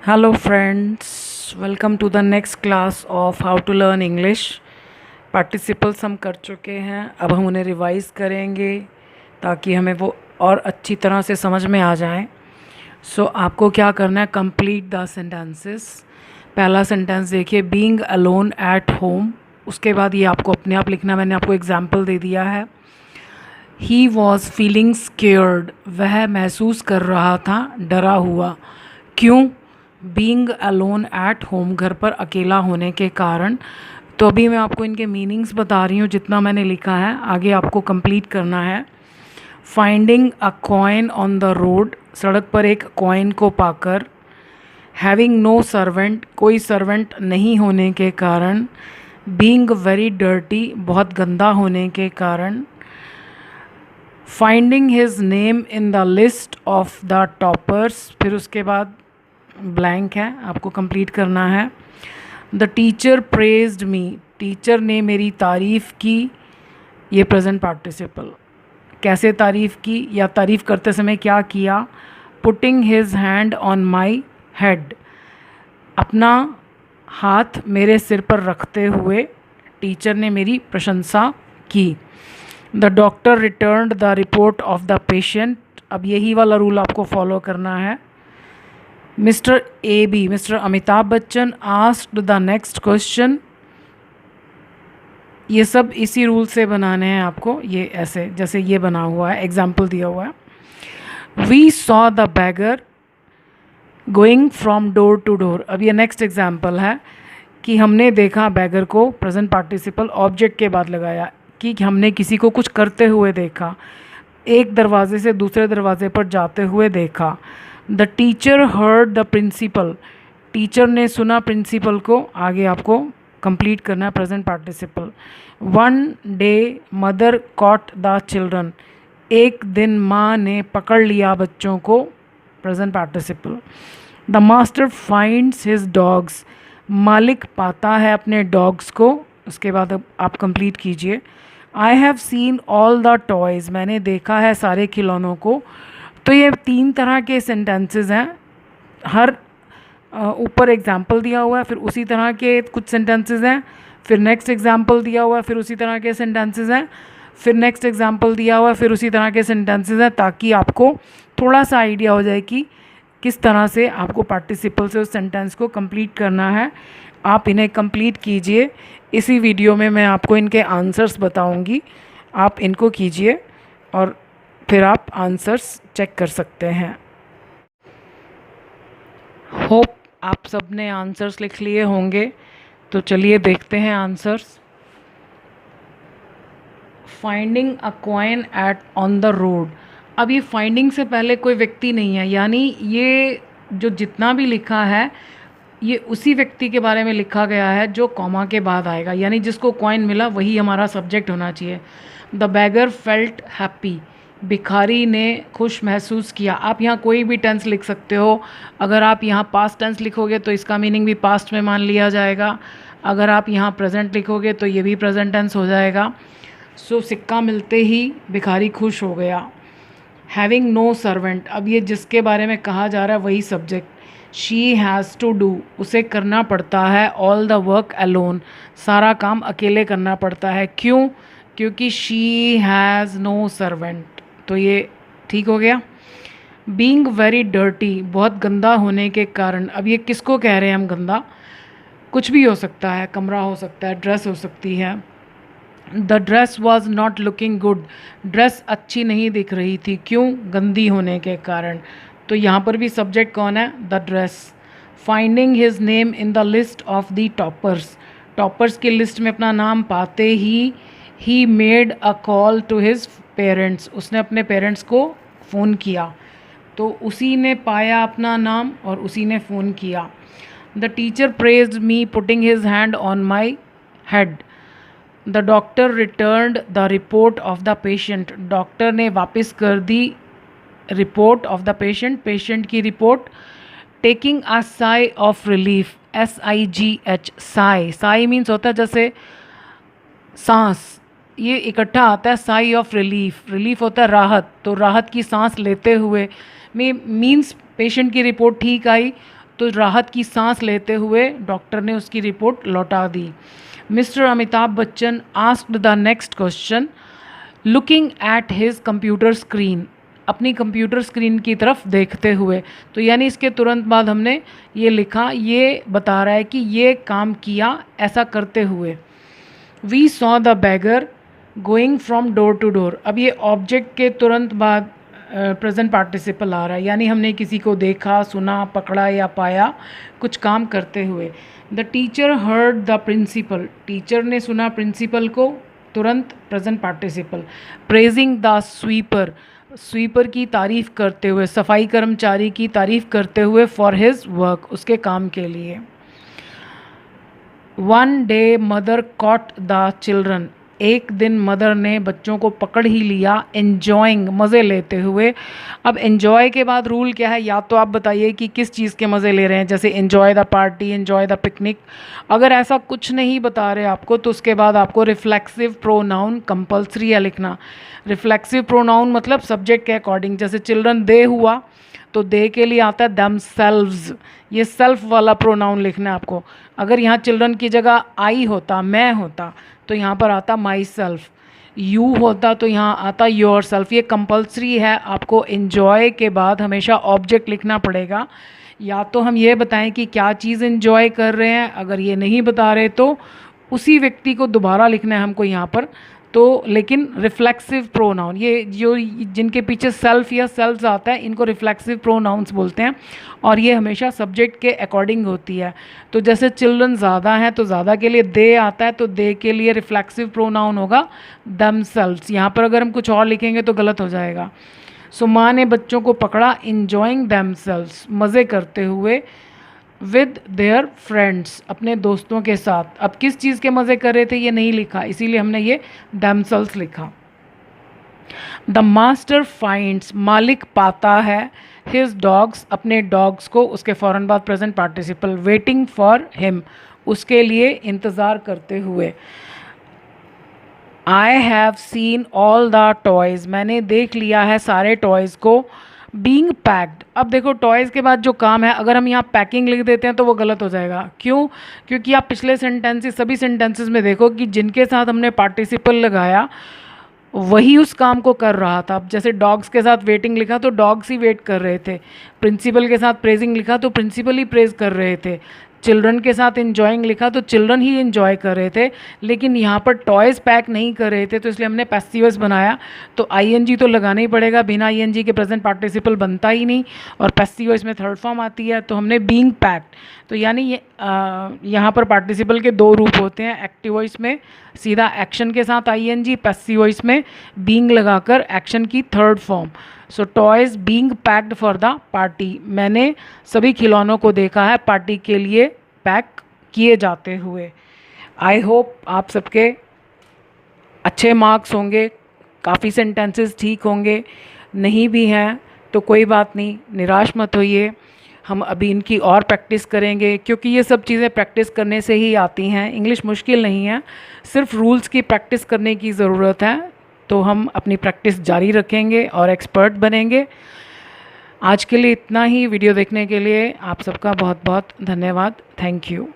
Hello friends, welcome to the next class of how to learn English. Participles हम कर चुके हैं, अब हम उन्हें रिवाइज़ करेंगे ताकि हमें वो और अच्छी तरह से समझ में आ जाएं। सो आपको क्या करना है, कंप्लीट द सेंटेंसेस। पहला सेंटेंस देखिए, बीइंग अलोन एट होम। उसके बाद ये आपको अपने आप लिखना, मैंने आपको एग्जाम्पल दे दिया है। ही वॉज फीलिंग स्केयर्ड, वह महसूस कर रहा था डरा हुआ। क्यों? बीइंग अलोन एट होम, घर पर अकेला होने के कारण। तो अभी मैं आपको इनके मीनिंग्स बता रही हूँ, जितना मैंने लिखा है आगे आपको कंप्लीट करना है। Finding a coin on the road, सड़क पर एक कॉइन को पाकर। हैविंग नो सर्वेंट, कोई सर्वेंट नहीं होने के कारण। बीइंग वेरी डर्टी, बहुत गंदा होने के कारण। Finding his name in the list of the toppers, फिर उसके बाद ब्लैंक है, आपको कंप्लीट करना है। The teacher praised me, teacher ने मेरी तारीफ़ की। ये प्रेजेंट पार्टिसिपल, कैसे तारीफ़ की या तारीफ़ करते समय क्या किया। Putting his hand on my head, अपना हाथ मेरे सिर पर रखते हुए टीचर ने मेरी प्रशंसा की। The doctor returned the report of the patient, अब यही वाला रूल आपको फॉलो करना है। Mister A B, mister Amitabh Bachchan asked the next question. ये सब इसी रूल से बनाने हैं आपको, ये ऐसे जैसे ये बना हुआ है, एग्जाम्पल दिया हुआ है। We saw the beggar going from door to door, अब ये नेक्स्ट एग्जाम्पल है कि हमने देखा बैगर को, प्रेजेंट पार्टिसिपल ऑब्जेक्ट के बाद लगाया कि हमने किसी को कुछ करते हुए देखा, एक दरवाजे से दूसरे दरवाजे पर जाते हुए देखा। The teacher heard the principal, teacher ने सुना प्रिंसिपल को, आगे आपको कंप्लीट करना है present participle. One day mother caught the children, एक दिन माँ ने पकड़ लिया बच्चों को, present participle. The master finds his dogs, मालिक पाता है अपने डॉग्स को। उसके बाद अब आप कंप्लीट कीजिए। I have seen all the toys, मैंने देखा है सारे खिलौनों को। तो ये 3 तरह के सेंटेंसेस हैं, हर ऊपर एग्जाम्पल दिया हुआ है, फिर उसी तरह के कुछ सेंटेंसेस हैं, फिर नेक्स्ट एग्जाम्पल दिया हुआ है, फिर उसी तरह के सेंटेंसेस हैं, फिर नेक्स्ट एग्जाम्पल दिया हुआ है, फिर उसी तरह के सेंटेंसेस हैं, ताकि आपको थोड़ा सा आइडिया हो जाए कि किस तरह से आपको पार्टिसिपल से उस सेंटेंस को कंप्लीट करना है। आप इन्हें कंप्लीट कीजिए। इसी वीडियो में मैं आपको इनके आंसर्स बताऊंगी, आप इनको कीजिए और फिर आप आंसर्स चेक कर सकते हैं। होप आप सब ने आंसर्स लिख लिए होंगे, तो चलिए देखते हैं answers. Finding a coin at on the road, अब ये फाइंडिंग से पहले कोई व्यक्ति नहीं है, यानी ये जो जितना भी लिखा है ये उसी व्यक्ति के बारे में लिखा गया है जो कॉमा के बाद आएगा, यानी जिसको कॉइन मिला वही हमारा सब्जेक्ट होना चाहिए। द बैगर फेल्ट हैप्पी, भिखारी ने खुश महसूस किया। आप यहाँ कोई भी टेंस लिख सकते हो, अगर आप यहाँ पास्ट टेंस लिखोगे तो इसका मीनिंग भी पास्ट में मान लिया जाएगा, अगर आप यहाँ प्रेजेंट लिखोगे तो ये भी प्रेजेंट टेंस हो जाएगा। सो सिक्का मिलते ही भिखारी खुश हो गया। हैविंग नो सर्वेंट, अब ये जिसके बारे में कहा जा रहा है वही subject. She has to do, उसे करना पड़ता है ऑल द वर्क अलोन, सारा काम अकेले करना पड़ता है। क्यों? क्योंकि शी हैज़ नो सर्वेंट, तो ये ठीक हो गया। बीइंग वेरी डर्टी, बहुत गंदा होने के कारण, अब ये किसको कह रहे हैं हम गंदा? कुछ भी हो सकता है, कमरा हो सकता है, ड्रेस हो सकती है। The dress was not looking good, dress अच्छी नहीं दिख रही थी। क्यों? गंदी होने के कारण। तो यहाँ पर भी सब्जेक्ट कौन है? The dress. Finding his name in the list of the toppers, toppers की लिस्ट में अपना नाम पाते ही made a call to his parents, उसने अपने पेरेंट्स को फ़ोन किया। तो उसी ने पाया अपना नाम और उसी ने फ़ोन किया। The teacher praised me putting his hand on my head. The doctor returned the report of the patient, doctor ने वापस कर दी report of the patient, patient की report. Taking a sigh of relief, SIGH, sigh, sigh means होता है जैसे सांस, ये इकट्ठा आता है। साई ऑफ रिलीफ, रिलीफ होता है राहत, तो राहत की सांस लेते हुए में मीन्स पेशेंट की रिपोर्ट ठीक आई तो राहत की सांस लेते हुए डॉक्टर ने उसकी रिपोर्ट लौटा दी। Mister Amitabh Bachchan asked the next question looking at his computer screen, अपनी कंप्यूटर स्क्रीन की तरफ देखते हुए। तो यानी इसके तुरंत बाद हमने ये लिखा, ये बता रहा है कि ये काम किया ऐसा करते हुए। We saw the beggar going from door to door, अब ये ऑब्जेक्ट के तुरंत बाद प्रेजेंट पार्टिसिपल आ रहा है, यानी हमने किसी को देखा, सुना, पकड़ा या पाया कुछ काम करते हुए। The teacher heard the principal, teacher ने सुना प्रिंसिपल को, तुरंत present participle. Praising the sweeper, sweeper की तारीफ़ करते हुए, सफाई कर्मचारी की तारीफ़ करते हुए, फॉर हिज वर्क, उसके काम के लिए। One day mother caught the children, एक दिन मदर ने बच्चों को पकड़ ही लिया, एन्जॉइंग, मज़े लेते हुए। अब एन्जॉय के बाद रूल क्या है, या तो आप बताइए कि किस चीज़ के मज़े ले रहे हैं, जैसे enjoy the party, enjoy the picnic. अगर ऐसा कुछ नहीं बता रहे आपको तो उसके बाद आपको रिफ्लेक्सिव प्रोनाउन कंपल्सरी है लिखना। रिफ्लेक्सिव प्रोनाउन मतलब सब्जेक्ट के अकॉर्डिंग, जैसे चिल्ड्रन दे हुआ तो दे के लिए आता है देमसेल्व्स, ये सेल्फ वाला प्रोनाउन लिखना है आपको। अगर यहाँ चिल्ड्रन की जगह आई होता, मैं होता, तो यहाँ पर आता माई सेल्फ। यू होता तो यहाँ आता योर सेल्फ। ये कंपल्सरी है, आपको एन्जॉय के बाद हमेशा ऑब्जेक्ट लिखना पड़ेगा। या तो हम ये बताएं कि क्या चीज़ एन्जॉय कर रहे हैं, अगर ये नहीं बता रहे तो उसी व्यक्ति को दोबारा लिखना है हमको यहाँ पर। तो लेकिन रिफ्लेक्सिव प्रोनाउन, ये जो जिनके पीछे सेल्फ या सेल्फ्स आता है इनको रिफ्लेक्सिव प्रोनाउंस बोलते हैं, और ये हमेशा सब्जेक्ट के अकॉर्डिंग होती है। तो जैसे चिल्ड्रन ज़्यादा हैं तो ज़्यादा के लिए दे आता है, तो दे के लिए रिफ्लेक्सिव प्रोनाउन होगा देमसेल्व्स। यहाँ पर अगर हम कुछ और लिखेंगे तो गलत हो जाएगा। सो माँ ने बच्चों को पकड़ा, इंजॉइंग देमसेल्व्स, मज़े करते हुए, विद देयर फ्रेंड्स, अपने दोस्तों के साथ। अब किस चीज़ के मज़े कर रहे थे ये नहीं लिखा, इसीलिए हमने ये देमसेल्व्स लिखा। द मास्टर फाइंड्स, मालिक पाता है, हिज डॉग्स, अपने डॉग्स को, उसके फ़ौरन बाद present participle, waiting for him, उसके लिए इंतज़ार करते हुए। I have seen all the toys, मैंने देख लिया है सारे टॉयज़ को। बीइंग पैक्ड, अब देखो टॉयज़ के बाद जो काम है, अगर हम यहाँ पैकिंग लिख देते हैं तो वो गलत हो जाएगा। क्यों? क्योंकि आप पिछले सेंटेंसेस, सभी सेंटेंसेस में देखो कि जिनके साथ हमने पार्टिसिपल लगाया वही उस काम को कर रहा था। अब जैसे डॉग्स के साथ वेटिंग लिखा तो डॉग्स ही वेट कर रहे थे, प्रिंसिपल के साथ प्रेजिंग लिखा तो प्रिंसिपल ही प्रेज कर रहे थे, चिल्ड्रन के साथ इन्जॉइंग लिखा तो चिल्ड्रन ही इन्जॉय कर रहे थे। लेकिन यहाँ पर टॉयज़ पैक नहीं कर रहे थे, तो इसलिए हमने पैसिवस बनाया। तो आईएनजी तो लगाना ही पड़ेगा, बिना आईएनजी के प्रेजेंट पार्टिसिपल बनता ही नहीं, और पैसिवस में थर्ड फॉर्म आती है, तो हमने बीइंग पैक्ड। तो यानी ये यहाँ पर पार्टिसिपल के दो रूप होते हैं, एक्टिव वॉइस में सीधा एक्शन के साथ आईएनजी, पैसिव वॉइस में बीइंग लगाकर एक्शन की third form. So toys being packed for the party, मैंने सभी खिलौनों को देखा है पार्टी के लिए पैक किए जाते हुए। आई होप आप सबके अच्छे मार्क्स होंगे, काफ़ी सेंटेंसेस ठीक होंगे, नहीं भी हैं तो कोई बात नहीं, निराश मत होइए। हम अभी इनकी और प्रैक्टिस करेंगे, क्योंकि ये सब चीज़ें प्रैक्टिस करने से ही आती हैं। इंग्लिश मुश्किल नहीं है, सिर्फ रूल्स की प्रैक्टिस करने की ज़रूरत है। तो हम अपनी प्रैक्टिस जारी रखेंगे और एक्सपर्ट बनेंगे। आज के लिए इतना ही। वीडियो देखने के लिए आप सबका बहुत बहुत धन्यवाद। Thank you.